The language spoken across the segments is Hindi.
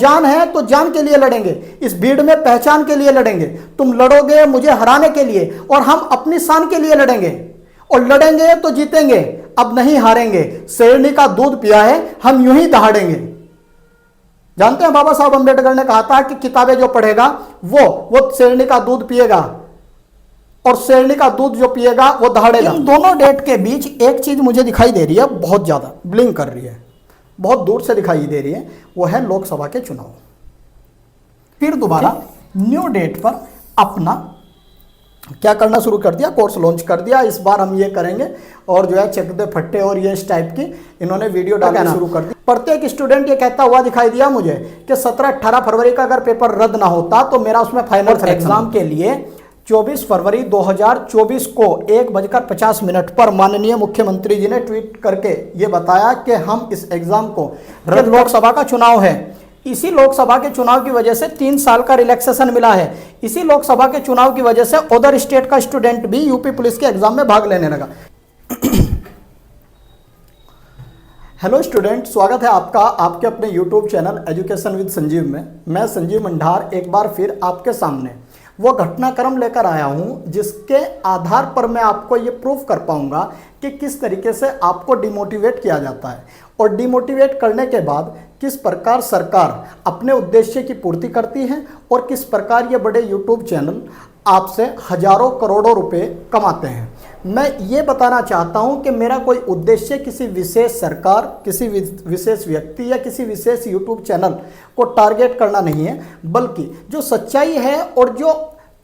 जान है तो जान के लिए लड़ेंगे, इस भीड़ में पहचान के लिए लड़ेंगे। तुम लड़ोगे मुझे हराने के लिए और हम अपनी शान के लिए लड़ेंगे, और लड़ेंगे तो जीतेंगे, अब नहीं हारेंगे। शेरनी का दूध पिया है, हम यूं ही दहाड़ेंगे। जानते हैं बाबा साहब अंबेडकर ने कहा था कि किताबें जो पढ़ेगा वो शेरनी का दूध पिएगा, और शेरनी का दूध जो पिएगा वो दहाड़ेगा। इन दोनों डेट के बीच एक चीज मुझे दिखाई दे रही है, बहुत ज्यादा ब्लिंक कर रही है, बहुत दूर से दिखाई दे रही है, वो है लोकसभा के चुनाव। फिर दोबारा न्यू डेट पर अपना क्या करना शुरू कर दिया, कोर्स लॉन्च कर दिया। इस बार हम ये करेंगे, और जो है चक दे फट्टे और ये इस टाइप की इन्होंने वीडियो डालना शुरू कर दी। प्रत्येक स्टूडेंट ये कहता हुआ दिखाई दिया मुझे कि 17-18 फरवरी का अगर पेपर रद्द ना होता तो मेरा उसमें फाइनल एग्जाम के लिए 24 फरवरी 2024 को 1:50 पर माननीय मुख्यमंत्री जी ने ट्वीट करके ये बताया कि हम इस एग्जाम को रद्द, लोकसभा का चुनाव है। इसी लोकसभा के चुनाव की वजह से 3 साल का रिलैक्सेशन मिला है। इसी लोकसभा के चुनाव की वजह से अदर स्टेट का स्टूडेंट भी यूपी पुलिस के एग्जाम में भाग लेने लगा। हेलो स्टूडेंट, स्वागत है आपका आपके अपने YouTube channel education with Sanjeev में। मैं संजीव मंडार एक बार फिर आपके सामने वो घटनाक्रम लेकर आया हूं जिसके आधार पर मैं आपको ये प्रूफ कर पाऊंगा कि किस तरीके से आपको डिमोटिवेट किया जाता है, और डिमोटिवेट करने के बाद किस प्रकार सरकार अपने उद्देश्य की पूर्ति करती है, और किस प्रकार ये बड़े यूट्यूब चैनल आपसे हजारों करोड़ों रुपए कमाते हैं। मैं ये बताना चाहता हूं कि मेरा कोई उद्देश्य किसी विशेष सरकार, किसी विशेष व्यक्ति या किसी विशेष यूट्यूब चैनल को टारगेट करना नहीं है, बल्कि जो सच्चाई है और जो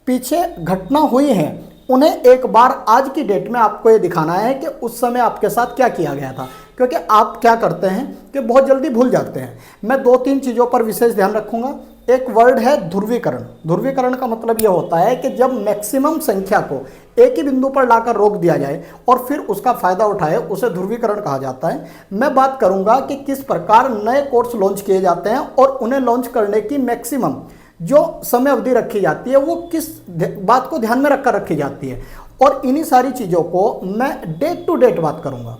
पीछे घटना हुई है उन्हें एक बार आज की डेट में आपको ये दिखाना है कि उस समय आपके साथ क्या किया गया था। क्योंकि आप क्या करते हैं कि बहुत जल्दी भूल जाते हैं। मैं 2-3 चीज़ों पर विशेष ध्यान रखूंगा। एक वर्ड है ध्रुवीकरण। ध्रुवीकरण का मतलब यह होता है कि जब मैक्सिमम संख्या को एक ही बिंदु पर लाकर रोक दिया जाए और फिर उसका फायदा उठाए, उसे ध्रुवीकरण कहा जाता है। मैं बात करूंगा कि किस प्रकार नए कोर्स लॉन्च किए जाते हैं और उन्हें लॉन्च करने की मैक्सिमम जो समय अवधि रखी जाती है वो किस बात को ध्यान में रखकर रखी जाती है, और इन्हीं सारी चीज़ों को मैं डेट टू डेट बात करूंगा।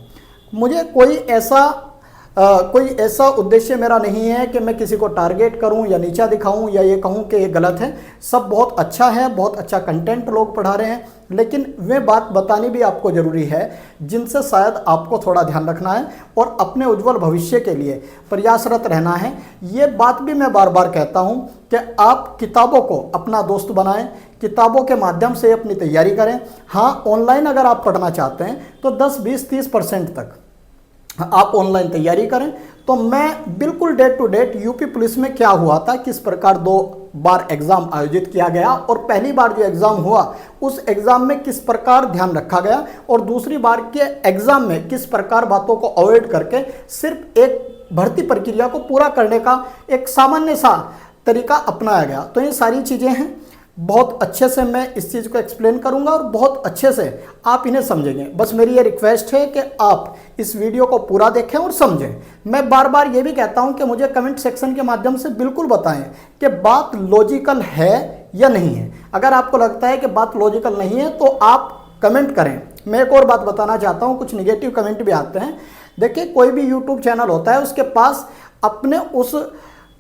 मुझे कोई ऐसा उद्देश्य मेरा नहीं है कि मैं किसी को टारगेट करूं या नीचा दिखाऊं या ये कहूं कि ये गलत है। सब बहुत अच्छा है, बहुत अच्छा कंटेंट लोग पढ़ा रहे हैं, लेकिन वे बात बतानी भी आपको ज़रूरी है जिनसे शायद आपको थोड़ा ध्यान रखना है और अपने उज्जवल भविष्य के लिए प्रयासरत रहना है। ये बात भी मैं बार बार कहता हूँ कि आप किताबों को अपना दोस्त बनाएं, किताबों के माध्यम से अपनी तैयारी करें। हाँ, ऑनलाइन अगर आप पढ़ना चाहते हैं तो 10, 20, 30% तक आप ऑनलाइन तैयारी करें। तो मैं बिल्कुल date to date UP police में क्या हुआ था, किस प्रकार 2 बार एग्जाम आयोजित किया गया, और पहली बार जो एग्जाम हुआ उस एग्जाम में किस प्रकार ध्यान रखा गया, और दूसरी बार के एग्जाम में किस प्रकार बातों को अवॉइड करके सिर्फ एक भर्ती प्रक्रिया को पूरा करने का एक सामान्य सा तरीका अपनाया गया। तो ये सारी चीज़ें हैं, बहुत अच्छे से मैं इस चीज़ को एक्सप्लेन करूंगा और बहुत अच्छे से आप इन्हें समझेंगे। बस मेरी ये रिक्वेस्ट है कि आप इस वीडियो को पूरा देखें और समझें। मैं बार बार ये भी कहता हूं कि मुझे कमेंट सेक्शन के माध्यम से बिल्कुल बताएं कि बात लॉजिकल है या नहीं है। अगर आपको लगता है कि बात लॉजिकल नहीं है तो आप कमेंट करें। मैं एक और बात बताना चाहता हूँ, कुछ निगेटिव कमेंट भी आते हैं। देखिए, कोई भी यूट्यूब चैनल होता है उसके पास अपने उस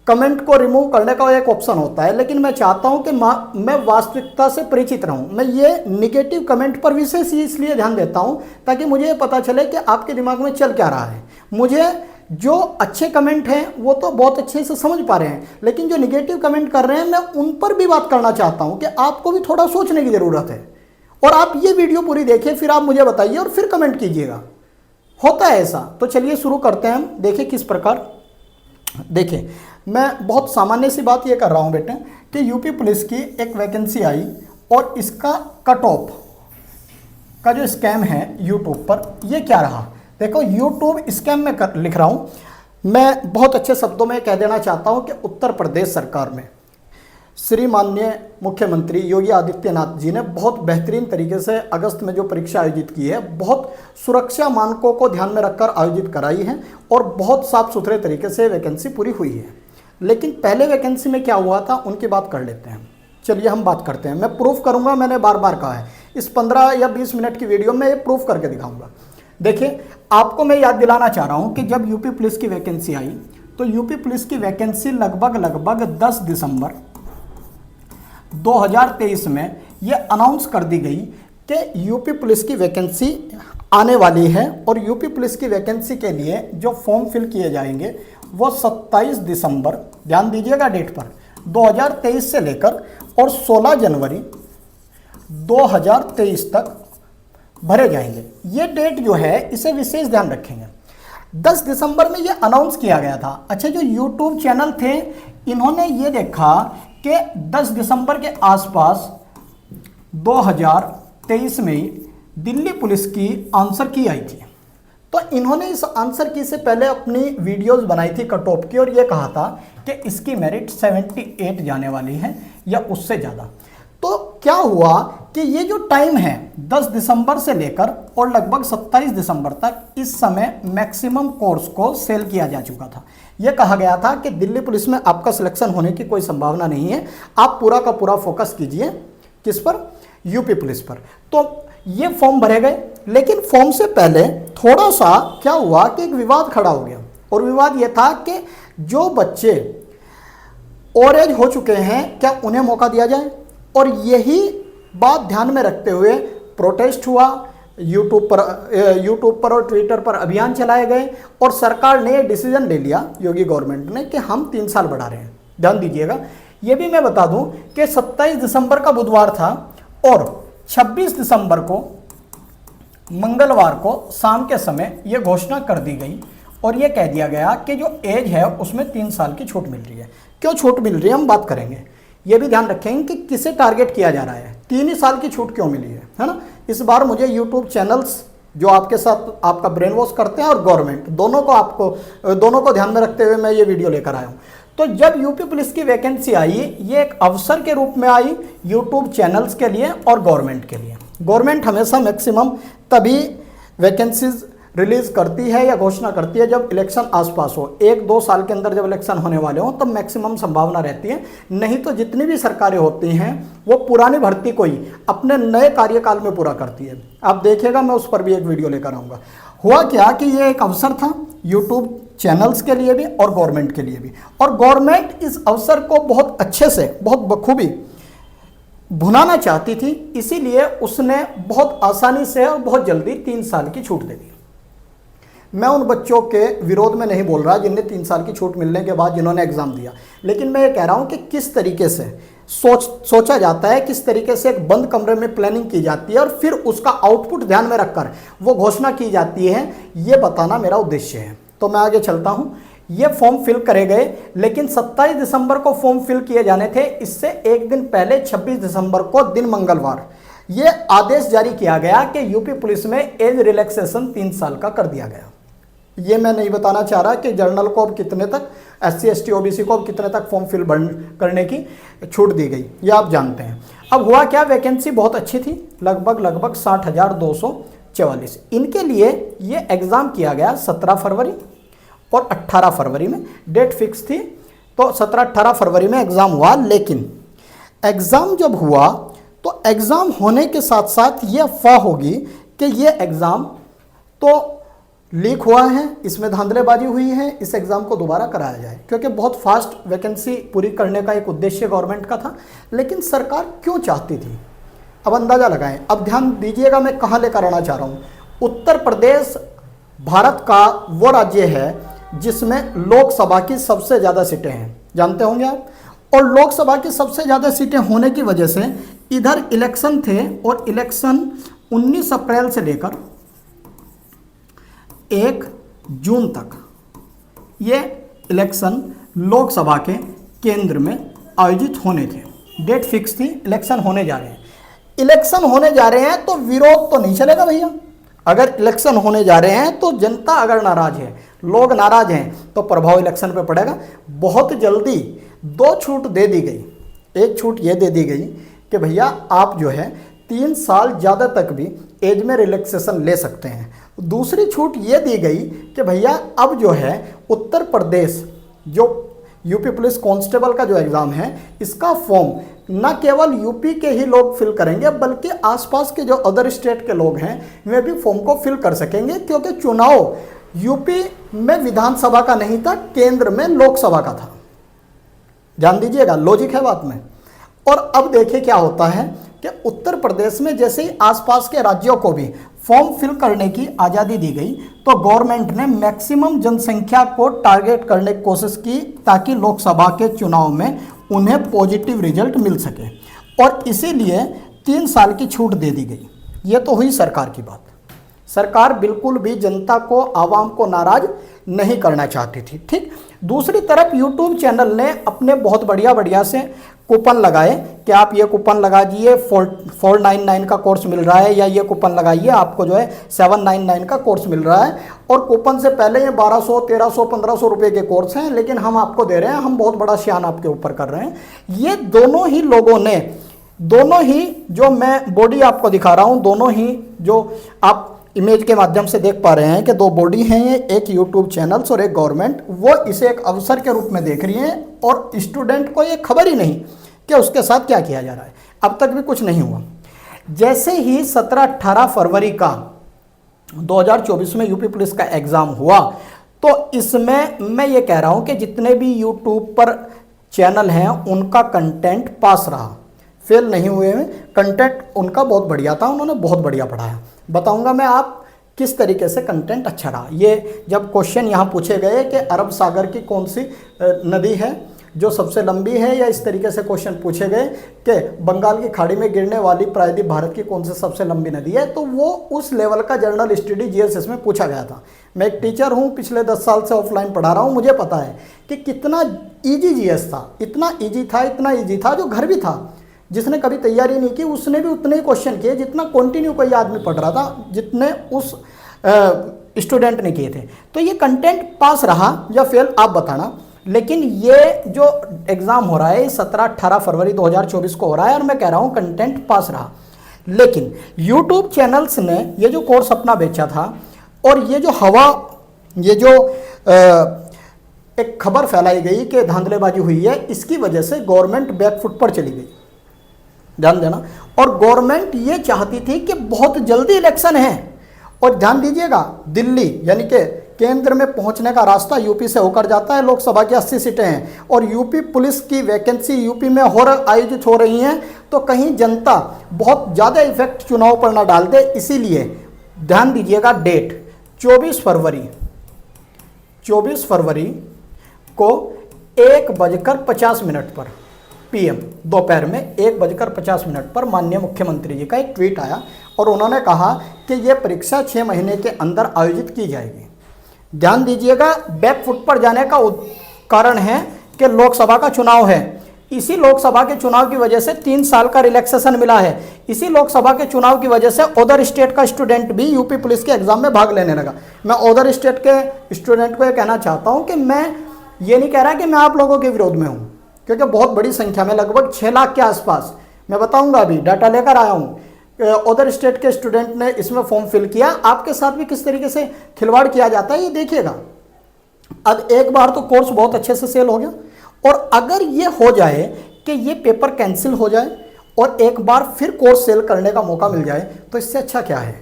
कमेंट को रिमूव करने का एक ऑप्शन होता है, लेकिन मैं चाहता हूं कि मैं वास्तविकता से परिचित रहूं। मैं ये निगेटिव कमेंट पर विशेष इसलिए ध्यान देता हूं ताकि मुझे ये पता चले कि आपके दिमाग में चल क्या रहा है। मुझे जो अच्छे कमेंट हैं वो तो बहुत अच्छे से समझ पा रहे हैं, लेकिन जो निगेटिव कमेंट कर रहे हैं मैं उन पर भी बात करना चाहता हूँ कि आपको भी थोड़ा सोचने की ज़रूरत है। और आप ये वीडियो पूरी देखिए, फिर आप मुझे बताइए और फिर कमेंट कीजिएगा। होता है ऐसा। तो चलिए शुरू करते हैं हम। देखिए किस प्रकार, देखिए मैं बहुत सामान्य सी बात ये कर रहा हूँ बेटे कि यूपी पुलिस की एक वैकेंसी आई और इसका कट ऑफ का जो स्कैम है यूट्यूब पर, ये क्या रहा। देखो, यूट्यूब स्कैम में लिख रहा हूँ। मैं बहुत अच्छे शब्दों में कह देना चाहता हूँ कि उत्तर प्रदेश सरकार में श्री माननीय मुख्यमंत्री योगी आदित्यनाथ जी ने बहुत बेहतरीन तरीके से अगस्त में जो परीक्षा आयोजित की है, बहुत सुरक्षा मानकों को ध्यान में रखकर आयोजित कराई है और बहुत साफ सुथरे तरीके से वैकेंसी पूरी हुई है। लेकिन पहले वैकेंसी में क्या हुआ था उनकी बात कर लेते हैं। चलिए हम बात करते हैं। मैं प्रूफ करूंगा, मैंने बार बार कहा है, इस 15 या 20 मिनट की वीडियो में ये प्रूफ करके दिखाऊंगा। देखिए, आपको मैं याद दिलाना चाह रहा हूं कि जब यूपी पुलिस की वैकेंसी आई तो यूपी पुलिस की वैकेंसी लगभग 10 दिसंबर 2023 में ये अनाउंस कर दी गई कि यूपी पुलिस की वैकेंसी आने वाली है। और यूपी पुलिस की वैकेंसी के लिए जो फॉर्म फिल किए जाएंगे वो 27 दिसंबर, ध्यान दीजिएगा डेट पर, 2023 से लेकर और 16 जनवरी 2023 तक भरे जाएंगे। ये डेट जो है इसे विशेष ध्यान रखेंगे। 10 दिसंबर में ये अनाउंस किया गया था। अच्छा, जो यूट्यूब चैनल थे इन्होंने ये देखा कि 10 दिसंबर के आसपास 2023 में दिल्ली पुलिस की आंसर की आई थी, तो इन्होंने इस आंसर की से पहले अपनी वीडियोस बनाई थी कट ऑफ की और ये कहा था कि इसकी मेरिट 78 जाने वाली है या उससे ज़्यादा। तो क्या हुआ कि ये जो टाइम है 10 दिसंबर से लेकर और लगभग 27 दिसंबर तक, इस समय मैक्सिमम कोर्स को सेल किया जा चुका था। यह कहा गया था कि दिल्ली पुलिस में आपका सिलेक्शन होने की कोई संभावना नहीं है, आप पूरा का पूरा फोकस कीजिए किस पर, यूपी पुलिस पर। तो ये फॉर्म भरे गए, लेकिन फॉर्म से पहले थोड़ा सा क्या हुआ कि एक विवाद खड़ा हो गया। और विवाद ये था कि जो बच्चे ओवर एज हो चुके हैं क्या उन्हें मौका दिया जाए। और यही बात ध्यान में रखते हुए प्रोटेस्ट हुआ, यूट्यूब पर और ट्विटर पर अभियान चलाए गए और सरकार ने डिसीजन ले लिया, योगी गवर्नमेंट ने, कि हम 3 साल बढ़ा रहे हैं। ध्यान दीजिएगा, ये भी मैं बता दूं कि 27 दिसंबर का बुधवार था और 26 दिसंबर को मंगलवार को शाम के समय ये घोषणा कर दी गई और ये कह दिया गया कि जो एज है उसमें 3 साल की छूट मिल रही है। क्यों छूट मिल रही है हम बात करेंगे। ये भी ध्यान रखेंगे कि किसे टारगेट किया जा रहा है, 3 ही साल की छूट क्यों मिली है ना। इस बार मुझे यूट्यूब चैनल्स जो आपके साथ आपका ब्रेन वॉश करते हैं और गवर्नमेंट दोनों को ध्यान में रखते हुए मैं ये वीडियो लेकर आया हूँ। तो जब यूपी पुलिस की वैकेंसी आई, ये एक अवसर के रूप में आई यूट्यूब चैनल्स के लिए और गवर्नमेंट के लिए। गवर्नमेंट हमेशा मैक्सिमम तभी वैकेंसीज रिलीज करती है या घोषणा करती है जब इलेक्शन आसपास हो। 1-2 साल के अंदर जब इलेक्शन होने वाले हों तब मैक्सिमम संभावना रहती है, नहीं तो जितनी भी सरकारें होती हैं वो पुरानी भर्ती को ही अपने नए कार्यकाल में पूरा करती है। आप देखिएगा, मैं उस पर भी एक वीडियो लेकर आऊँगा। हुआ क्या कि ये एक अवसर था यूट्यूब चैनल्स के लिए भी और गवर्नमेंट के लिए भी, और गवर्नमेंट इस अवसर को बहुत अच्छे से, बहुत बखूबी भुनाना चाहती थी, इसीलिए उसने बहुत आसानी से और बहुत जल्दी 3 साल की छूट दे दी। मैं उन बच्चों के विरोध में नहीं बोल रहा जिन्हें 3 साल की छूट मिलने के बाद जिन्होंने एग्जाम दिया, लेकिन मैं ये कह रहा हूँ कि किस तरीके से सोचा जाता है, किस तरीके से एक बंद कमरे में प्लानिंग की जाती है और फिर उसका आउटपुट ध्यान में रखकर वो घोषणा की जाती है, ये बताना मेरा उद्देश्य है। तो मैं आगे चलता हूँ। ये फॉर्म फिल करे गए, लेकिन 27 दिसंबर को फॉर्म फिल किए जाने थे। इससे एक दिन पहले 26 दिसंबर को दिन मंगलवार ये आदेश जारी किया गया कि यूपी पुलिस में एज रिलैक्सेशन 3 साल का कर दिया गया। ये मैं नहीं बताना चाह रहा कि जर्नल को अब कितने तक, SC ST OBC को अब कितने तक फॉर्म फिल करने की छूट दी गई, ये आप जानते हैं। अब हुआ क्या, वैकेंसी बहुत अच्छी थी, लगभग 60,244। इनके लिए ये एग्ज़ाम किया गया 17 फरवरी और 18 फरवरी में, डेट फिक्स थी। तो 17-18 फरवरी में एग्ज़ाम हुआ, लेकिन एग्ज़ाम जब हुआ तो एग्ज़ाम होने के साथ साथ ये अफवाह होगी कि ये एग्ज़ाम तो लीक हुआ है, इसमें धांधलेबाजी हुई है, इस एग्ज़ाम को दोबारा कराया जाए, क्योंकि बहुत फास्ट वैकेंसी पूरी करने का एक उद्देश्य गवर्नमेंट का था। लेकिन सरकार क्यों चाहती थी, अब अंदाज़ा लगाएं। अब ध्यान दीजिएगा मैं कहाँ लेकर आना चाह रहा हूँ। उत्तर प्रदेश भारत का वो राज्य है जिसमें लोकसभा की सबसे ज़्यादा सीटें हैं, जानते होंगे आप। और लोकसभा की सबसे ज़्यादा सीटें होने की वजह से इधर इलेक्शन थे और इलेक्शन 19 अप्रैल से लेकर 1 जून तक ये इलेक्शन लोकसभा के केंद्र में आयोजित होने थे। डेट फिक्स थी, इलेक्शन होने जा रहे हैं। इलेक्शन होने जा रहे हैं तो विरोध तो नहीं चलेगा भैया। अगर इलेक्शन होने जा रहे हैं तो जनता अगर नाराज है, लोग नाराज हैं, तो प्रभाव इलेक्शन पे पड़ेगा। बहुत जल्दी 2 छूट दे दी गई। एक छूट ये दे दी गई कि भैया आप जो है 3 साल ज़्यादा तक भी एज में रिलैक्सेशन ले सकते हैं। दूसरी छूट ये दी गई कि भैया अब जो है उत्तर प्रदेश जो यूपी पुलिस कांस्टेबल का जो एग्ज़ाम है, इसका फॉर्म न केवल यूपी के ही लोग फिल करेंगे बल्कि आसपास के जो अदर स्टेट के लोग हैं वे भी फॉर्म को फिल कर सकेंगे, क्योंकि चुनाव यूपी में विधानसभा का नहीं था, केंद्र में लोकसभा का था। ध्यान दीजिएगा, लॉजिक है बात में। और अब देखिए क्या होता है कि उत्तर प्रदेश में जैसे ही आसपास के राज्यों को भी फॉर्म फिल करने की आज़ादी दी गई, तो गवर्नमेंट ने मैक्सिमम जनसंख्या को टारगेट करने की कोशिश की ताकि लोकसभा के चुनाव में उन्हें पॉजिटिव रिजल्ट मिल सके, और इसीलिए 3 साल की छूट दे दी गई। ये तो हुई सरकार की बात। सरकार बिल्कुल भी जनता को, आवाम को नाराज नहीं करना चाहती थी। ठीक, दूसरी तरफ यूट्यूब चैनल ने अपने बहुत बढ़िया से कूपन लगाए कि आप ये कूपन लगा दिए, 499 का कोर्स मिल रहा है, या ये कूपन लगाइए आपको जो है 799 का कोर्स मिल रहा है। और कूपन से पहले ये 1200, 1300, 1500 रुपये के कोर्स हैं, लेकिन हम आपको दे रहे हैं, हम बहुत बड़ा शान आपके ऊपर कर रहे हैं। ये दोनों ही लोगों ने, दोनों ही जो मैं बॉडी आपको दिखा रहा हूँ, दोनों ही जो आप इमेज के माध्यम से देख पा रहे हैं कि 2 बॉडी हैं, एक यूट्यूब चैनल्स और एक गवर्नमेंट, वो इसे एक अवसर के रूप में देख रही हैं, और स्टूडेंट को ये खबर ही नहीं कि उसके साथ क्या किया जा रहा है। अब तक भी कुछ नहीं हुआ। जैसे ही 17-18 फरवरी का 2024 में यूपी पुलिस का एग्ज़ाम हुआ, तो इसमें मैं ये कह रहा हूँ कि जितने भी यूट्यूब पर चैनल हैं उनका कंटेंट पास रहा, फेल नहीं हुए हैं। कंटेंट उनका बहुत बढ़िया था, उन्होंने बहुत बढ़िया पढ़ाया। बताऊंगा मैं आप किस तरीके से कंटेंट अच्छा रहा। ये जब क्वेश्चन यहाँ पूछे गए कि अरब सागर की कौन सी नदी है जो सबसे लंबी है, या इस तरीके से क्वेश्चन पूछे गए कि बंगाल की खाड़ी में गिरने वाली प्रायद्वीप भारत की कौन सी सबसे लंबी नदी है, तो वो उस लेवल का जनरल स्टडी जीएस में पूछा गया था। मैं एक टीचर हूँ, पिछले 10 साल से ऑफलाइन पढ़ा रहा हूँ, मुझे पता है कि कितना ईजी जीएस था। इतना ईजी था जो घर भी था, जिसने कभी तैयारी नहीं की उसने भी उतने ही क्वेश्चन किए जितना कंटिन्यू कोई आदमी पढ़ रहा था, जितने उस स्टूडेंट ने किए थे। तो ये कंटेंट पास रहा या फेल, आप बताना। लेकिन ये जो एग्ज़ाम हो रहा है 17-18 फरवरी 2024 को हो रहा है, और मैं कह रहा हूँ कंटेंट पास रहा। लेकिन यूट्यूब चैनल्स ने ये जो कोर्स अपना बेचा था, और ये जो एक खबर फैलाई गई कि धांधलेबाजी हुई है, इसकी वजह से गवर्नमेंट बैकफुट पर चली गई। ध्यान देना। और गवर्नमेंट ये चाहती थी कि बहुत जल्दी इलेक्शन है, और ध्यान दीजिएगा, दिल्ली यानी कि केंद्र में पहुंचने का रास्ता यूपी से होकर जाता है। लोकसभा की 80 सीटें हैं, और यूपी पुलिस की वैकेंसी यूपी में आयोजित हो रही हैं, तो कहीं जनता बहुत ज़्यादा इफेक्ट चुनाव पर ना डाल दे, इसीलिए ध्यान दीजिएगा डेट 24 फरवरी को 1:50 पर PM दोपहर में 1:50 पर माननीय मुख्यमंत्री जी का एक ट्वीट आया, और उन्होंने कहा कि यह परीक्षा 6 महीने के अंदर आयोजित की जाएगी। ध्यान दीजिएगा, बैकफुट पर जाने का कारण है कि लोकसभा का चुनाव है। इसी लोकसभा के चुनाव की वजह से 3 साल का रिलैक्सेशन मिला है। इसी लोकसभा के चुनाव की वजह से अदर स्टेट का स्टूडेंट भी यूपी पुलिस के एग्जाम में भाग लेने लगा। मैं अदर स्टेट के स्टूडेंट को ये कहना चाहता हूँ कि मैं ये नहीं कह रहा कि मैं आप लोगों के विरोध में हूँ, क्योंकि बहुत बड़ी संख्या में, लगभग 6 लाख के आसपास, मैं बताऊंगा, अभी डाटा लेकर आया हूँ, अदर स्टेट के स्टूडेंट ने इसमें फॉर्म फिल किया। आपके साथ भी किस तरीके से खिलवाड़ किया जाता है ये देखिएगा। अब एक बार तो कोर्स बहुत अच्छे से सेल हो गया, और अगर ये हो जाए कि ये पेपर कैंसिल हो जाए और एक बार फिर कोर्स सेल करने का मौका मिल जाए, तो इससे अच्छा क्या है?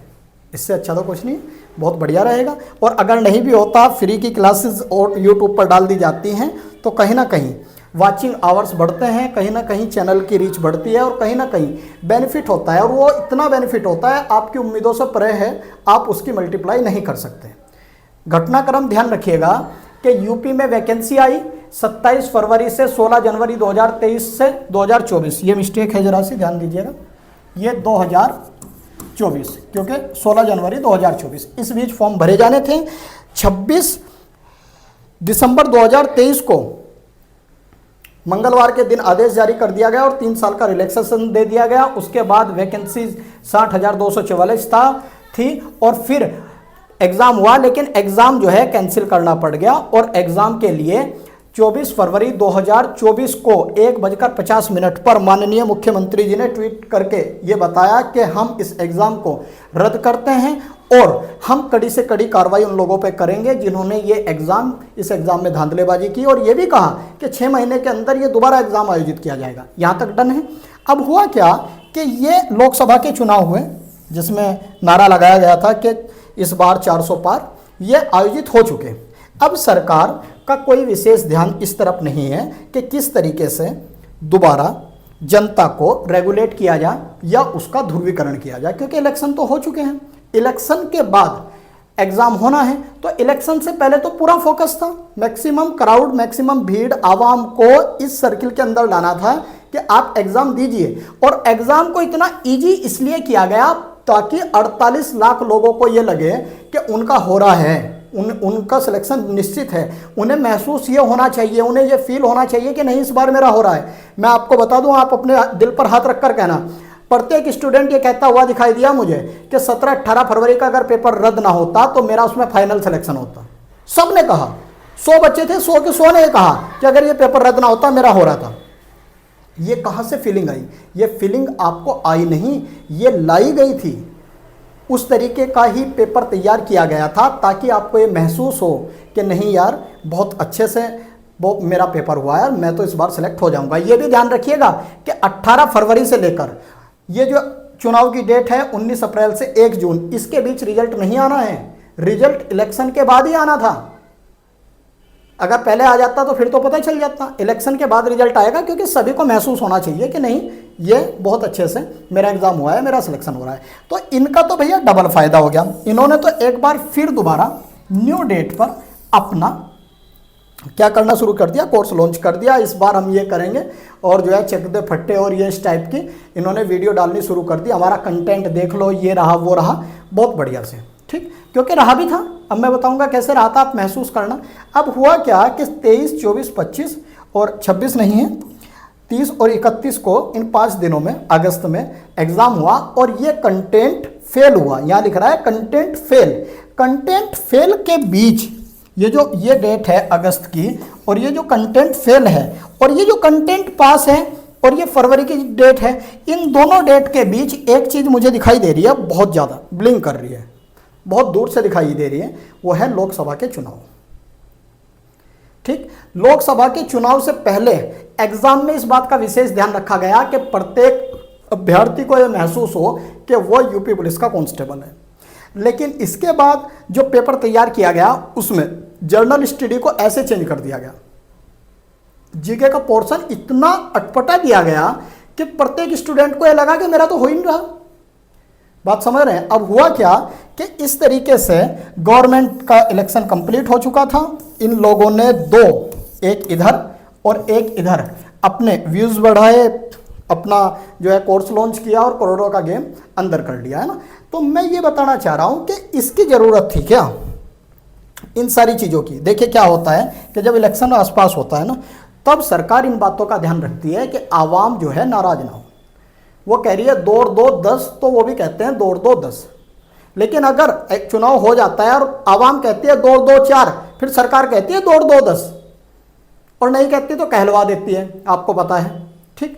इससे अच्छा तो कुछ नहीं, बहुत बढ़िया रहेगा। और अगर नहीं भी होता, फ्री की क्लासेस और यूट्यूब पर डाल दी जाती हैं, तो कहीं ना कहीं वाचिंग आवर्स बढ़ते हैं, कहीं ना कहीं चैनल की रीच बढ़ती है, और कहीं ना कहीं बेनिफिट होता है। और वो इतना बेनिफिट होता है, आपकी उम्मीदों से परे है, आप उसकी मल्टीप्लाई नहीं कर सकते। घटनाक्रम ध्यान रखिएगा कि यूपी में वैकेंसी आई 27 फरवरी से 16 जनवरी 2023 से 2024। ये मिस्टेक है, जरा से ध्यान दीजिएगा, ये 2024, क्योंकि 16 जनवरी 2024 इस बीच फॉर्म भरे जाने थे। 26 दिसंबर 2023 को मंगलवार के दिन आदेश जारी कर दिया गया, और 3 साल का रिलैक्सेशन दे दिया गया। उसके बाद वैकेंसी 60,244 थी, और फिर एग्ज़ाम हुआ, लेकिन एग्ज़ाम जो है कैंसिल करना पड़ गया। और एग्ज़ाम के लिए 24 फरवरी 2024 को 1:50 पर माननीय मुख्यमंत्री जी ने ट्वीट करके ये बताया कि हम इस एग्ज़ाम को रद्द करते हैं, और हम कड़ी से कड़ी कार्रवाई उन लोगों पे करेंगे जिन्होंने इस एग्ज़ाम में धांधलेबाजी की। और ये भी कहा कि 6 महीने के अंदर ये दोबारा एग्ज़ाम आयोजित किया जाएगा। यहाँ तक डन है। अब हुआ क्या कि ये लोकसभा के चुनाव हुए, जिसमें नारा लगाया गया था कि इस बार 400 पार, ये आयोजित हो चुके। अब सरकार का कोई विशेष ध्यान इस तरफ नहीं है कि किस तरीके से दोबारा जनता को रेगुलेट किया जाए या उसका ध्रुवीकरण किया जाए, क्योंकि इलेक्शन तो हो चुके हैं। इलेक्शन के बाद एग्जाम होना है, तो इलेक्शन से पहले तो पूरा फोकस था, मैक्सिमम क्राउड, मैक्सिमम भीड़, आवाम को इस सर्किल के अंदर लाना था कि आप एग्जाम दीजिए। और एग्जाम को इतना इजी इसलिए किया गया ताकि 48 लाख लोगों को ये लगे कि उनका हो रहा है, उनका सिलेक्शन निश्चित है। उन्हें महसूस ये होना चाहिए, उन्हें ये फील होना चाहिए कि नहीं इस बार मेरा हो रहा है। मैं आपको बता दूं, आप अपने दिल पर हाथ रखकर कहना, प्रत्येक स्टूडेंट ये कहता हुआ दिखाई दिया मुझे कि 17-18 फरवरी का अगर पेपर रद्द ना होता तो मेरा उसमें फाइनल सिलेक्शन होता। सब ने कहा, 100 बच्चे थे, 100 के 100 ने कहा कि अगर ये पेपर रद्द ना होता मेरा हो रहा था। ये कहाँ से फीलिंग आई? ये फीलिंग आपको आई नहीं, ये लाई गई थी। उस तरीके का ही पेपर तैयार किया गया था ताकि आपको ये महसूस हो कि नहीं यार बहुत अच्छे से वो मेरा पेपर हुआ है, मैं तो इस बार सेलेक्ट हो जाऊंगा। ये भी ध्यान रखिएगा कि 18 फरवरी से लेकर ये जो चुनाव की डेट है 19 अप्रैल से 1 जून, इसके बीच रिजल्ट नहीं आना है। रिजल्ट इलेक्शन के बाद ही आना था। अगर पहले आ जाता तो फिर तो पता चल जाता, इलेक्शन के बाद रिजल्ट आएगा, क्योंकि सभी को महसूस होना चाहिए कि नहीं ये बहुत अच्छे से मेरा एग्जाम हुआ है, मेरा सिलेक्शन हो रहा है। तो इनका तो भैया डबल फायदा हो गया। इन्होंने तो एक बार फिर दोबारा न्यू डेट पर अपना क्या करना शुरू कर दिया, कोर्स लॉन्च कर दिया। इस बार हम ये करेंगे और जो है चक दे फट्टे और ये इस टाइप की इन्होंने वीडियो डालनी शुरू कर दी। हमारा कंटेंट देख लो, ये रहा वो रहा, बहुत बढ़िया से, ठीक, क्योंकि रहा भी था। अब मैं बताऊंगा कैसे रहा था, आप महसूस करना। अब हुआ क्या कि 23, 24, 25 और 26 नहीं है, 30 और 31 को इन 5 दिनों में अगस्त में एग्जाम हुआ और ये कंटेंट फेल हुआ। यहाँ लिख रहा है कंटेंट फेल। कंटेंट फेल के बीच ये डेट है अगस्त की, और ये जो कंटेंट फेल है और ये जो कंटेंट पास है और ये फरवरी की डेट है, इन दोनों डेट के बीच एक चीज मुझे दिखाई दे रही है, बहुत ज्यादा ब्लिंक कर रही है, बहुत दूर से दिखाई दे रही है, वो है लोकसभा के चुनाव। ठीक, लोकसभा के चुनाव से पहले एग्जाम में इस बात का विशेष ध्यान रखा गया कि प्रत्येक अभ्यर्थी को यह महसूस हो कि वो यूपी पुलिस का कांस्टेबल है। लेकिन इसके बाद जो पेपर तैयार किया गया उसमें जर्नल स्टडी को ऐसे चेंज कर दिया गया, जीके का पोर्शन इतना अटपटा दिया गया कि प्रत्येक स्टूडेंट को यह लगा कि मेरा तो हो ही नहीं रहा। बात समझ रहे हैं? अब हुआ क्या कि इस तरीके से गवर्नमेंट का इलेक्शन कंप्लीट हो चुका था। इन लोगों ने दो, एक इधर और एक इधर, अपने व्यूज बढ़ाए, अपना जो है कोर्स लॉन्च किया और करोड़ों का गेम अंदर कर लिया, है ना। तो मैं ये बताना चाह रहा हूं कि इसकी जरूरत थी क्या इन सारी चीज़ों की। देखिए क्या होता है कि जब इलेक्शन आसपास होता है ना, तब सरकार इन बातों का ध्यान रखती है कि आवाम जो है नाराज ना हो। वो कह रही है दौड़ दो 10, तो वो भी कहते हैं दौड़ दो 10। लेकिन अगर एक चुनाव हो जाता है और आवाम कहती है दौड़ दो 4, फिर सरकार कहती है दौड़ दो 10, और नहीं कहती तो कहलवा देती है। आपको पता है, ठीक,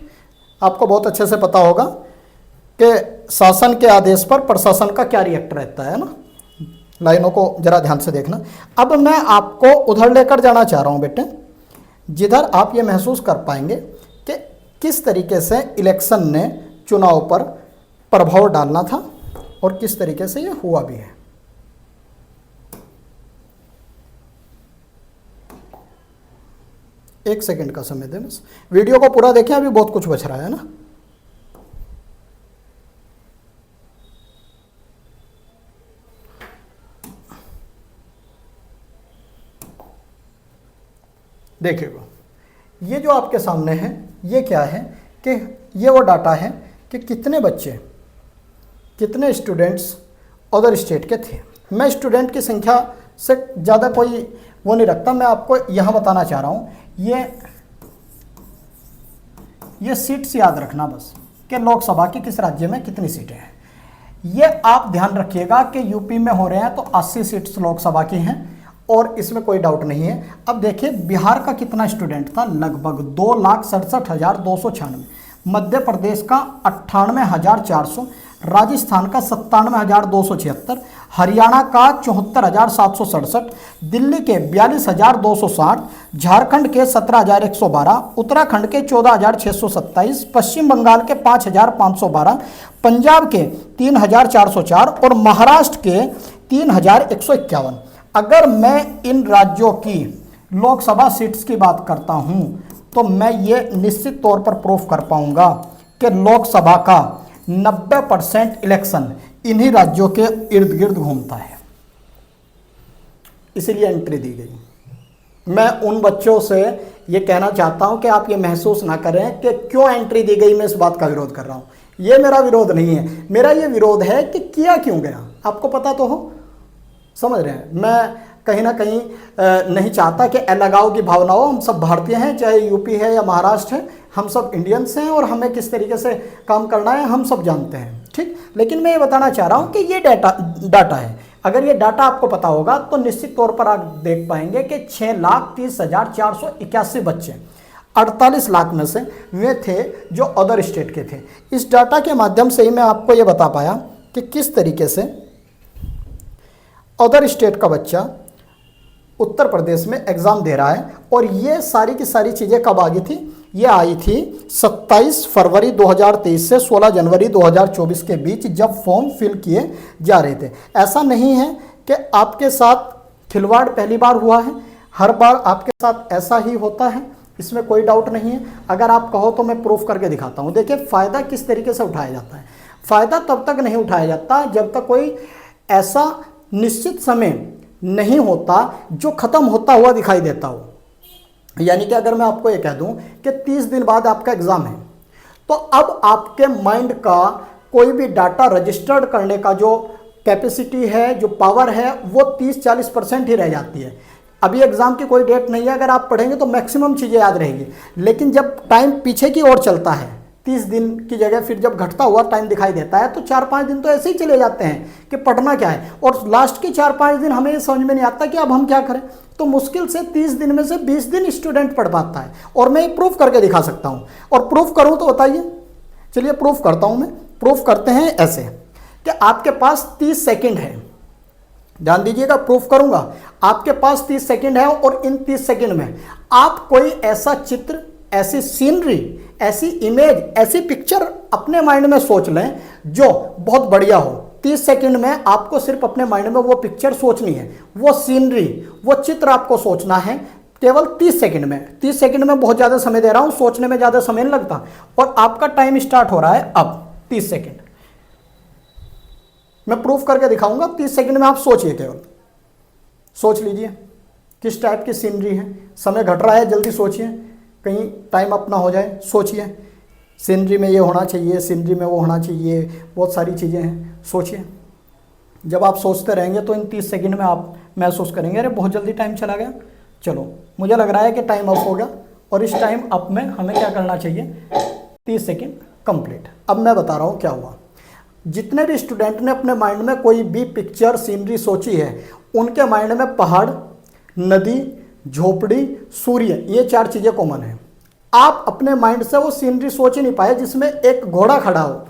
आपको बहुत अच्छे से पता होगा कि शासन के आदेश पर प्रशासन का क्या रिएक्ट रहता है ना। लाइनों को जरा ध्यान से देखना। अब मैं आपको उधर लेकर जाना चाह रहा हूं बेटे, जिधर आप ये महसूस कर पाएंगे कि किस तरीके से इलेक्शन ने चुनाव पर प्रभाव डालना था और किस तरीके से ये हुआ भी है। एक सेकंड का समय दें बस, वीडियो को पूरा देखें, अभी बहुत कुछ बच रहा है ना। देखिएगा, ये जो आपके सामने है ये क्या है कि ये वो डाटा है कि कितने बच्चे, कितने स्टूडेंट्स अदर स्टेट के थे। मैं स्टूडेंट की संख्या से ज़्यादा कोई वो नहीं रखता, मैं आपको यहाँ बताना चाह रहा हूँ। ये सीट्स याद रखना बस कि लोकसभा की किस राज्य में कितनी सीटें हैं। ये आप ध्यान रखिएगा कि यूपी में हो रहे हैं तो 80 सीट्स लोकसभा की हैं और इसमें कोई डाउट नहीं है। अब देखिए बिहार का कितना स्टूडेंट था, लगभग 2,67,296, मध्य प्रदेश का 98,400, राजस्थान का 97,276, हरियाणा का 74,767, दिल्ली के 42,260, झारखंड के 17,112, उत्तराखंड के 14,627, पश्चिम बंगाल के 5,512, पंजाब के 3,404 और महाराष्ट्र के 3,151। अगर मैं इन राज्यों की लोकसभा सीट्स की बात करता हूं तो मैं ये निश्चित तौर पर प्रूफ कर पाऊंगा कि लोकसभा का 90% इलेक्शन इन्हीं राज्यों के इर्द गिर्द घूमता है, इसीलिए एंट्री दी गई। मैं उन बच्चों से ये कहना चाहता हूं कि आप ये महसूस ना करें कि क्यों एंट्री दी गई, मैं इस बात का विरोध कर रहा हूं। ये मेरा विरोध नहीं है, मेरा ये विरोध है कि किया क्यों गया, आपको पता तो हो, समझ रहे हैं। मैं कहीं ना कहीं नहीं चाहता कि अलगाव की भावना हो। हम सब भारतीय हैं, चाहे यूपी है या महाराष्ट्र है, हम सब इंडियंस हैं और हमें किस तरीके से काम करना है हम सब जानते हैं, ठीक। लेकिन मैं ये बताना चाह रहा हूँ कि ये डाटा है। अगर ये डाटा आपको पता होगा तो निश्चित तौर पर आप देख पाएंगे कि 6,30,481 बच्चे 48 लाख में से वे थे जो अदर स्टेट के थे। इस डाटा के माध्यम से ही मैं आपको ये बता पाया कि किस तरीके से अदर स्टेट का बच्चा उत्तर प्रदेश में एग्ज़ाम दे रहा है। और ये सारी की सारी चीज़ें कब आ गई थी, ये आई थी 27 फरवरी 2023 से 16 जनवरी 2024 के बीच, जब फॉर्म फिल किए जा रहे थे। ऐसा नहीं है कि आपके साथ खिलवाड़ पहली बार हुआ है, हर बार आपके साथ ऐसा ही होता है, इसमें कोई डाउट नहीं है। अगर आप कहो तो मैं प्रूफ करके दिखाता हूँ। देखिए फ़ायदा किस तरीके से उठाया जाता है। फ़ायदा तब तक नहीं उठाया जाता जब तक कोई ऐसा निश्चित समय नहीं होता जो ख़त्म होता हुआ दिखाई देता हो। यानी कि अगर मैं आपको ये कह दूं कि 30 दिन बाद आपका एग्ज़ाम है, तो अब आपके माइंड का कोई भी डाटा रजिस्टर्ड करने का जो कैपेसिटी है, जो पावर है, वो 30-40% ही रह जाती है। अभी एग्ज़ाम की कोई डेट नहीं है, अगर आप पढ़ेंगे तो मैक्सिमम चीज़ें याद रहेंगी। लेकिन जब टाइम पीछे की ओर चलता है, 30 दिन की जगह फिर जब घटता हुआ टाइम दिखाई देता है, तो 4-5 दिन तो ऐसे ही चले जाते हैं कि पढ़ना क्या है, और लास्ट के 4-5 दिन हमें ये समझ में नहीं आता कि अब हम क्या करें। तो मुश्किल से 30 दिन में से 20 दिन स्टूडेंट पढ़ पाता है, और मैं प्रूफ करके दिखा सकता हूँ। और प्रूफ करूँ तो बताइए, चलिए प्रूफ करता हूँ मैं। प्रूफ करते हैं ऐसे कि आपके पास 30 सेकेंड है, ध्यान दीजिएगा, प्रूफ करूँगा। आपके पास 30 सेकेंड है और इन 30 सेकेंड में आप कोई ऐसा चित्र, ऐसी सीनरी, ऐसी इमेज, ऐसी पिक्चर अपने माइंड में सोच लें जो बहुत बढ़िया हो। 30 सेकंड में आपको सिर्फ अपने माइंड में वो पिक्चर सोचनी है, वो सीनरी, वो चित्र आपको सोचना है, केवल 30 सेकंड में। 30 सेकंड में बहुत ज़्यादा समय दे रहा हूँ, सोचने में ज़्यादा समय नहीं लगता। और आपका टाइम स्टार्ट हो रहा है अब 30 सेकंड। मैं प्रूफ करके दिखाऊंगा। 30 सेकंड में आप सोचिए, केवल सोच लीजिए किस टाइप की सीनरी है। समय घट रहा है, जल्दी सोचिए, कहीं टाइम अपना हो जाए। सोचिए, सीनरी में ये होना चाहिए, सीनरी में वो होना चाहिए, बहुत सारी चीज़ें हैं, सोचिए। जब आप सोचते रहेंगे तो इन 30 सेकंड में आप महसूस करेंगे अरे बहुत जल्दी टाइम चला गया। चलो, मुझे लग रहा है कि टाइम अप हो गया, और इस टाइम अप में हमें क्या करना चाहिए, 30 सेकंड कंप्लीट। अब मैं बता रहा हूँ क्या हुआ। जितने भी स्टूडेंट ने अपने माइंड में कोई भी पिक्चर, सीनरी सोची है, उनके माइंड में पहाड़, नदी, झोपड़ी, सूर्य, ये 4 चीज़ें कॉमन है। आप अपने माइंड से वो सीनरी सोच ही नहीं पाए जिसमें एक घोड़ा खड़ा हो,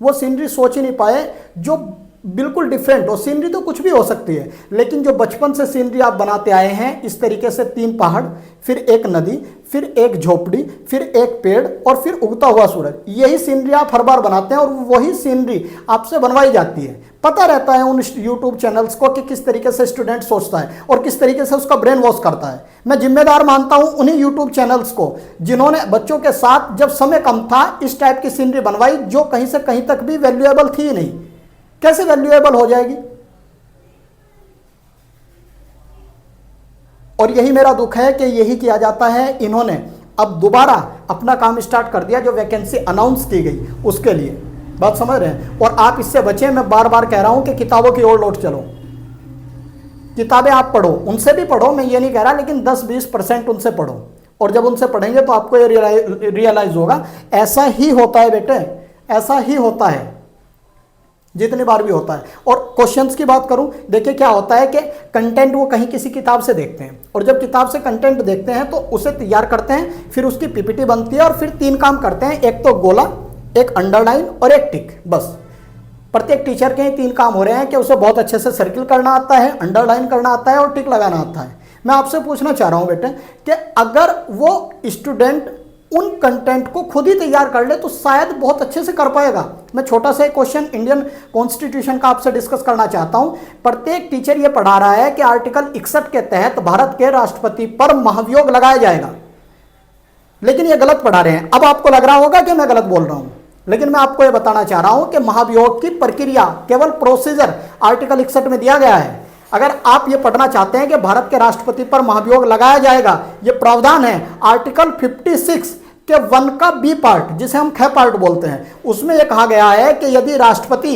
वो सीनरी सोच ही नहीं पाए जो बिल्कुल डिफरेंट हो। सीनरी तो कुछ भी हो सकती है, लेकिन जो बचपन से सीनरी आप बनाते आए हैं इस तरीके से, 3 पहाड़, फिर एक नदी, फिर एक झोपड़ी, फिर एक पेड़, और फिर उगता हुआ सूरज, यही सीनरी आप हर बार बनाते हैं और वही सीनरी आपसे बनवाई जाती है। पता रहता है उन यूट्यूब चैनल्स को कि किस तरीके से स्टूडेंट सोचता है और किस तरीके से उसका ब्रेन वॉश करता है। मैं जिम्मेदार मानता हूं उन्हीं यूट्यूब चैनल्स को जिन्होंने बच्चों के साथ, जब समय कम था, इस टाइप की सीनरी बनवाई जो कहीं से कहीं तक भी वैल्यूएबल थी ही नहीं। कैसे वैल्यूएबल हो जाएगी? और यही मेरा दुख है कि यही किया जाता है। इन्होंने अब दोबारा अपना काम स्टार्ट कर दिया, जो वैकेंसी अनाउंस की गई उसके लिए। बात समझ रहे हैं? और आप इससे बचें। मैं बार बार कह रहा हूं कि किताबों की ओर लौट चलो, किताबें आप पढ़ो, उनसे भी पढ़ो, मैं ये नहीं कह रहा, लेकिन 10-20% उनसे पढ़ो। और जब उनसे पढ़ेंगे तो आपको ये रियलाइज होगा ऐसा ही होता है बेटे, ऐसा ही होता है, जितनी बार भी होता है। और क्वेश्चंस की बात करूं, देखिए क्या होता है कि कंटेंट वो कहीं किसी किताब से देखते हैं, और जब किताब से कंटेंट देखते हैं तो उसे तैयार करते हैं, फिर उसकी पीपीटी बनती है, और फिर 3 काम करते हैं, एक तो गोला, एक अंडरलाइन और एक टिक। बस प्रत्येक टीचर के 3 काम हो रहे हैं कि उसे बहुत अच्छे से सर्किल करना आता है, अंडरलाइन करना आता है और टिक लगाना आता है। मैं आपसे पूछना चाह रहा हूं बेटे कि अगर वो स्टूडेंट उन कंटेंट को खुद ही तैयार कर ले तो शायद बहुत अच्छे से कर पाएगा। मैं छोटा सा एक क्वेश्चन इंडियन कॉन्स्टिट्यूशन का आपसे डिस्कस करना चाहता हूं। प्रत्येक टीचर ये पढ़ा रहा है कि आर्टिकल 61 के तहत भारत के राष्ट्रपति पर महाभियोग लगाया जाएगा, लेकिन ये गलत पढ़ा रहे हैं। अब आपको लग रहा होगा कि मैं गलत बोल रहा हूं, लेकिन मैं आपको ये बताना चाह रहा हूं कि महाभियोग की प्रक्रिया केवल प्रोसीजर आर्टिकल 61 में दिया गया है। अगर आप ये पढ़ना चाहते हैं कि भारत के राष्ट्रपति पर महाभियोग लगाया जाएगा, ये प्रावधान है आर्टिकल 56 के 1 का बी पार्ट, जिसे हम ख पार्ट बोलते हैं। उसमें यह कहा गया है कि यदि राष्ट्रपति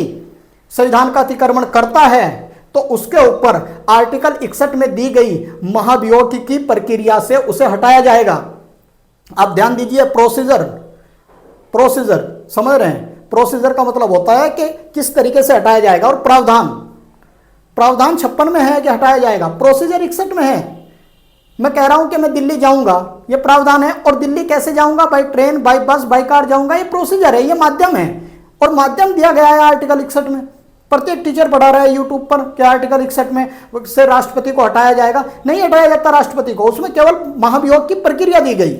संविधान का अतिक्रमण करता है तो उसके ऊपर आर्टिकल 61 में दी गई महाभियोग की प्रक्रिया से उसे हटाया जाएगा। आप ध्यान दीजिए, प्रोसीजर समझ रहे हैं? प्रोसीजर का मतलब होता है कि किस तरीके से हटाया जाएगा, और प्रावधान 56 में है कि हटाया जाएगा, प्रोसीजर 61 में है। मैं कह रहा हूं कि मैं दिल्ली जाऊंगा, ये प्रावधान है, और दिल्ली कैसे जाऊंगा? बाय ट्रेन, बाय बस, बाय कार जाऊंगा, ये प्रोसीजर है, ये माध्यम है, और माध्यम दिया गया है आर्टिकल 61 में। प्रत्येक टीचर पढ़ा रहा है यूट्यूब पर कि आर्टिकल 61 में से राष्ट्रपति को हटाया जाएगा। नहीं हटाया जाता राष्ट्रपति को, उसमें केवल महाभियोग की प्रक्रिया दी गई।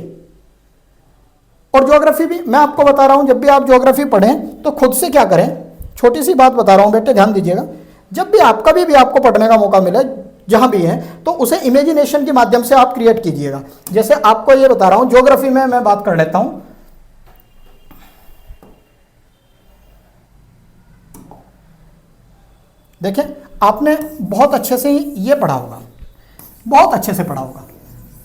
और ज्योग्राफी भी मैं आपको बता रहा हूं, जब भी आप ज्योग्राफी पढ़ें तो खुद से क्या करें, छोटी सी बात बता रहा हूं बेटे, ध्यान दीजिएगा। जब भी आप कभी भी आपको पढ़ने का मौका मिले जहां भी है, तो उसे इमेजिनेशन के माध्यम से आप क्रिएट कीजिएगा। जैसे आपको ये बता रहा हूं, ज्योग्राफी में मैं बात कर लेता हूं। देखिए, आपने बहुत अच्छे से ये पढ़ा होगा, बहुत अच्छे से पढ़ा होगा।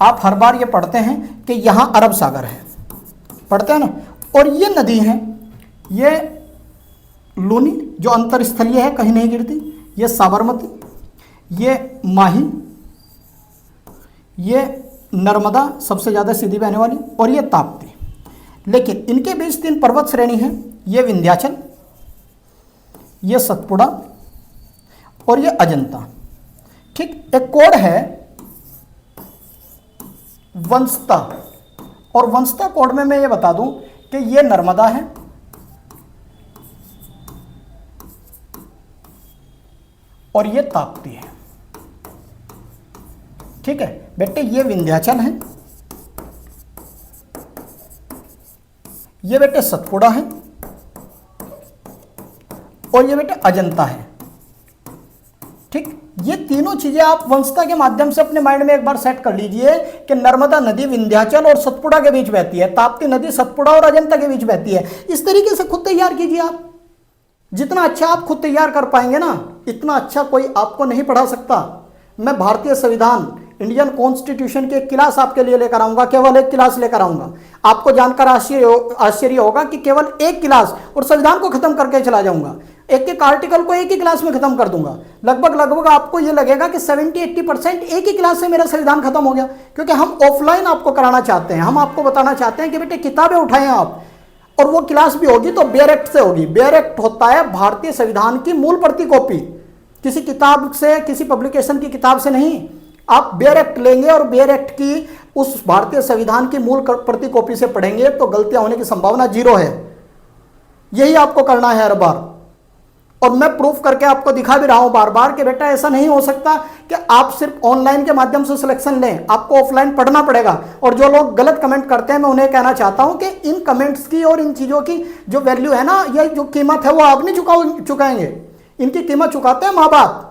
आप हर बार ये पढ़ते हैं कि यहां अरब सागर है, पढ़ते हैं ना, और ये नदी है, ये लूनी जो अंतरस्थलीय है, कहीं नहीं गिरती, ये साबरमती, ये माही, ये नर्मदा सबसे ज़्यादा सीधी बहने वाली, और ये ताप्ती। लेकिन इनके बीच 3 पर्वत श्रेणी है, ये विंध्याचल, ये सतपुड़ा और ये अजंता। ठीक, एक कोड है वंशता, और वंशता कोड में मैं ये बता दूं कि ये नर्मदा है, और ये ताप्ती है। ठीक है बेटे, ये विंध्याचल है, ये बेटे सतपुड़ा है, और ये बेटे अजंता है। ठीक, ये तीनों चीजें आप वंशता के माध्यम से अपने माइंड में एक बार सेट कर लीजिए कि नर्मदा नदी विंध्याचल और सतपुड़ा के बीच बहती है, ताप्ती नदी सतपुड़ा और अजंता के बीच बहती है। इस तरीके से खुद तैयार कीजिए आप। जितना अच्छा आप खुद तैयार कर पाएंगे ना, इतना अच्छा कोई आपको नहीं पढ़ा सकता। मैं भारतीय संविधान, इंडियन कॉन्स्टिट्यूशन की एक क्लास आपके लिए लेकर आऊंगा, केवल एक क्लास लेकर आऊंगा। आपको जानकर आश्चर्य होगा कि केवल एक क्लास और संविधान को खत्म करके चला जाऊंगा। एक एक आर्टिकल को एक ही क्लास में खत्म कर दूंगा। लगभग आपको ये लगेगा कि 70-80% एक ही क्लास से मेरा संविधान खत्म हो गया, क्योंकि हम ऑफलाइन आपको कराना चाहते हैं। हम आपको बताना चाहते हैं कि बेटे किताबें उठाएं आप, और वो क्लास भी होगी तो बेयर एक्ट से होगी। बेयर एक्ट होता है भारतीय संविधान की मूल प्रति कॉपी, किसी किताब से, किसी पब्लिकेशन की किताब से नहीं। आप बेयर एक्ट लेंगे और बेयर एक्ट की उस भारतीय संविधान की मूल प्रति कॉपी से पढ़ेंगे तो गलतियां होने की संभावना 0 है। यही आपको करना है हर बार, और मैं प्रूफ करके आपको दिखा भी रहा हूं बार बार कि बेटा ऐसा नहीं हो सकता कि आप सिर्फ ऑनलाइन के माध्यम से सिलेक्शन लें, आपको ऑफलाइन पढ़ना पड़ेगा। और जो लोग गलत कमेंट करते हैं, मैं उन्हें कहना चाहता हूं कि इन कमेंट्स की और इन चीज़ों की जो वैल्यू है ना, ये जो कीमत है वो आप नहीं चुकाएंगे। इनकी कीमत चुकाते हैं माँ बाप।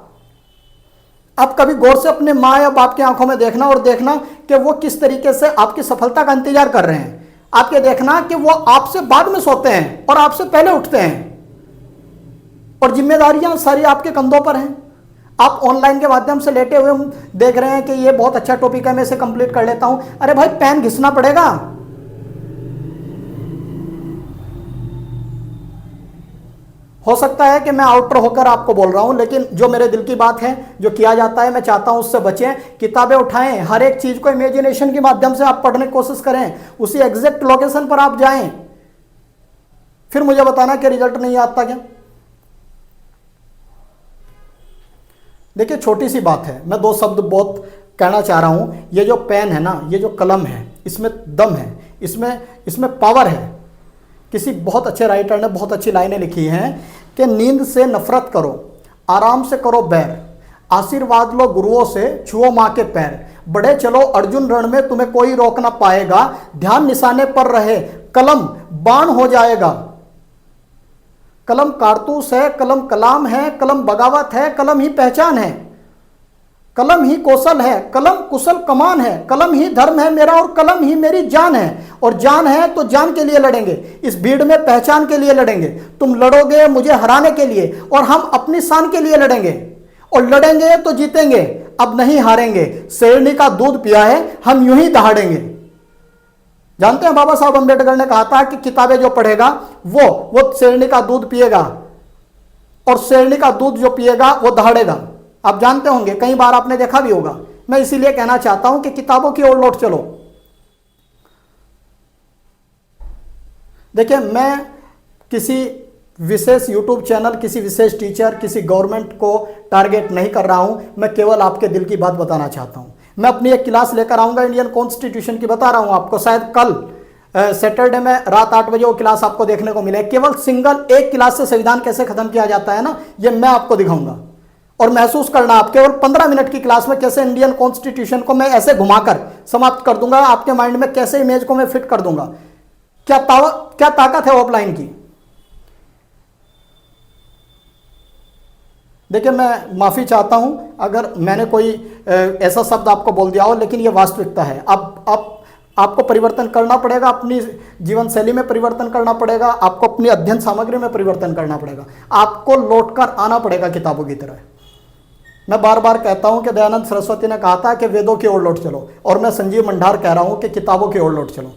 आप कभी गौर से अपने माँ या बाप की आंखों में देखना, और देखना कि वो किस तरीके से आपकी सफलता का इंतजार कर रहे हैं। आप ये देखना कि वो आपसे बाद में सोते हैं और आपसे पहले उठते हैं, और जिम्मेदारियां सारी आपके कंधों पर हैं। आप ऑनलाइन के माध्यम से लेटे हुए देख रहे हैं कि ये बहुत अच्छा टॉपिक है, मैं इसे कंप्लीट कर लेता हूं। अरे भाई, पेन घिसना पड़ेगा। हो सकता है कि मैं आउटर होकर आपको बोल रहा हूं, लेकिन जो मेरे दिल की बात है, जो किया जाता है, मैं चाहता हूं उससे बचें। किताबें उठाएं, हर एक चीज को इमेजिनेशन के माध्यम से आप पढ़ने की कोशिश करें, उसी एग्जैक्ट लोकेशन पर आप जाएं, फिर मुझे बताना कि रिजल्ट नहीं आता क्या। देखिए, छोटी सी बात है, मैं 2 शब्द बहुत कहना चाह रहा हूं। ये जो पेन है ना, ये जो कलम है, इसमें दम है, इसमें पावर है। किसी बहुत अच्छे राइटर ने बहुत अच्छी लाइनें लिखी हैं कि नींद से नफरत करो, आराम से करो बैर, आशीर्वाद लो गुरुओं से, छुओ माँ के पैर, बढ़े चलो अर्जुन रण में, तुम्हें कोई रोक ना पाएगा, ध्यान निशाने पर रहे, कलम बाण हो जाएगा। कलम कारतूस है, कलम कलाम है, कलम बगावत है, कलम ही पहचान है, कलम ही कौशल है, कलम कुशल कमान है, कलम ही धर्म है मेरा और कलम ही मेरी जान है। और जान है तो जान के लिए लड़ेंगे, इस भीड़ में पहचान के लिए लड़ेंगे। तुम लड़ोगे मुझे हराने के लिए और हम अपनी शान के लिए लड़ेंगे, और लड़ेंगे तो जीतेंगे, अब नहीं हारेंगे। शेरनी का दूध पिया है, हम यूं ही दहाड़ेंगे। जानते हैं बाबा साहब अम्बेडकर ने कहा था कि किताबें जो पढ़ेगा वो शेरनी का दूध पिएगा, और शेरनी का दूध जो पिएगा वो दहाड़ेगा। आप जानते होंगे, कई बार आपने देखा भी होगा। मैं इसीलिए कहना चाहता हूं कि किताबों की ओर लौट चलो। देखिए, मैं किसी विशेष यूट्यूब चैनल, किसी विशेष टीचर, किसी गवर्नमेंट को टारगेट नहीं कर रहा हूं। मैं केवल आपके दिल की बात बताना चाहता हूं। मैं अपनी एक क्लास लेकर आऊंगा इंडियन कॉन्स्टिट्यूशन की, बता रहा हूं आपको। शायद कल सैटरडे में रात 8 बजे वो क्लास आपको देखने को मिले। केवल सिंगल एक क्लास से संविधान कैसे खत्म किया जाता है ना, ये मैं आपको दिखाऊंगा। और महसूस करना आप, केवल 15 मिनट की क्लास में कैसे इंडियन कॉन्स्टिट्यूशन को मैं ऐसे घुमाकर समाप्त कर दूंगा। आपके माइंड में कैसे इमेज को मैं फिट कर दूंगा। क्या ताकत है ऑफलाइन की। देखिए, मैं माफी चाहता हूं अगर मैंने कोई ऐसा शब्द आपको बोल दिया हो, लेकिन यह वास्तविकता है। अब आपको परिवर्तन करना पड़ेगा, अपनी जीवन शैली में परिवर्तन करना पड़ेगा, आपको अपनी अध्ययन सामग्री में परिवर्तन करना पड़ेगा, आपको लौटकर आना पड़ेगा किताबों की तरह। मैं बार बार कहता हूं कि दयानंद सरस्वती ने कहा था कि वेदों की ओर लौट चलो, और मैं संजीव मंडार कह रहा हूं कि किताबों की ओर लौट चलो।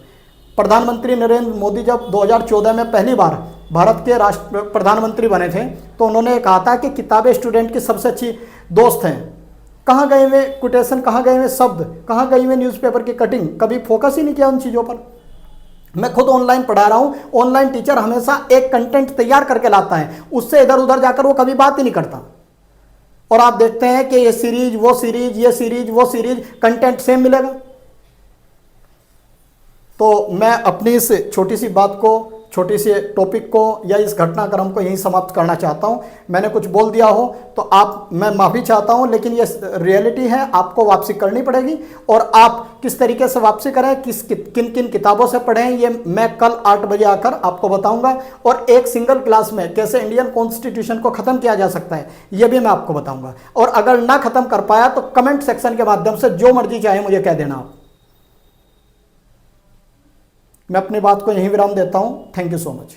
प्रधानमंत्री नरेंद्र मोदी जब 2014 में पहली बार भारत के राष्ट्र प्रधानमंत्री बने थे, तो उन्होंने कहा था कि किताबें स्टूडेंट की सबसे अच्छी दोस्त हैं। कहाँ गए हुए कोटेशन, कहाँ गए हुए शब्द, कहाँ गई हुई न्यूज़पेपर की कटिंग, कभी फोकस ही नहीं किया उन चीज़ों पर। मैं खुद ऑनलाइन पढ़ा रहा हूँ। ऑनलाइन टीचर हमेशा एक कंटेंट तैयार करके लाता है, उससे इधर उधर जाकर वो कभी बात ही नहीं करता। और आप देखते हैं कि ये सीरीज वो सीरीज, ये सीरीज वो सीरीज, कंटेंट सेम मिलेगा। तो मैं अपनी इस छोटी सी बात को, छोटी सी टॉपिक को या इस घटनाक्रम को यहीं समाप्त करना चाहता हूं। मैंने कुछ बोल दिया हो तो मैं माफ़ी चाहता हूं, लेकिन ये रियलिटी है, आपको वापसी करनी पड़ेगी। और आप किस तरीके से वापसी करें, किन किन किताबों से पढ़ें, ये मैं कल 8 बजे आकर आपको बताऊंगा। और एक सिंगल क्लास में कैसे इंडियन कॉन्स्टिट्यूशन को ख़त्म किया जा सकता है, ये भी मैं आपको बताऊँगा। और अगर ना ख़त्म कर पाया तो कमेंट सेक्शन के माध्यम से जो मर्जी चाहे मुझे कह देना आप। मैं अपनी बात को यहीं विराम देता हूं। Thank you so much.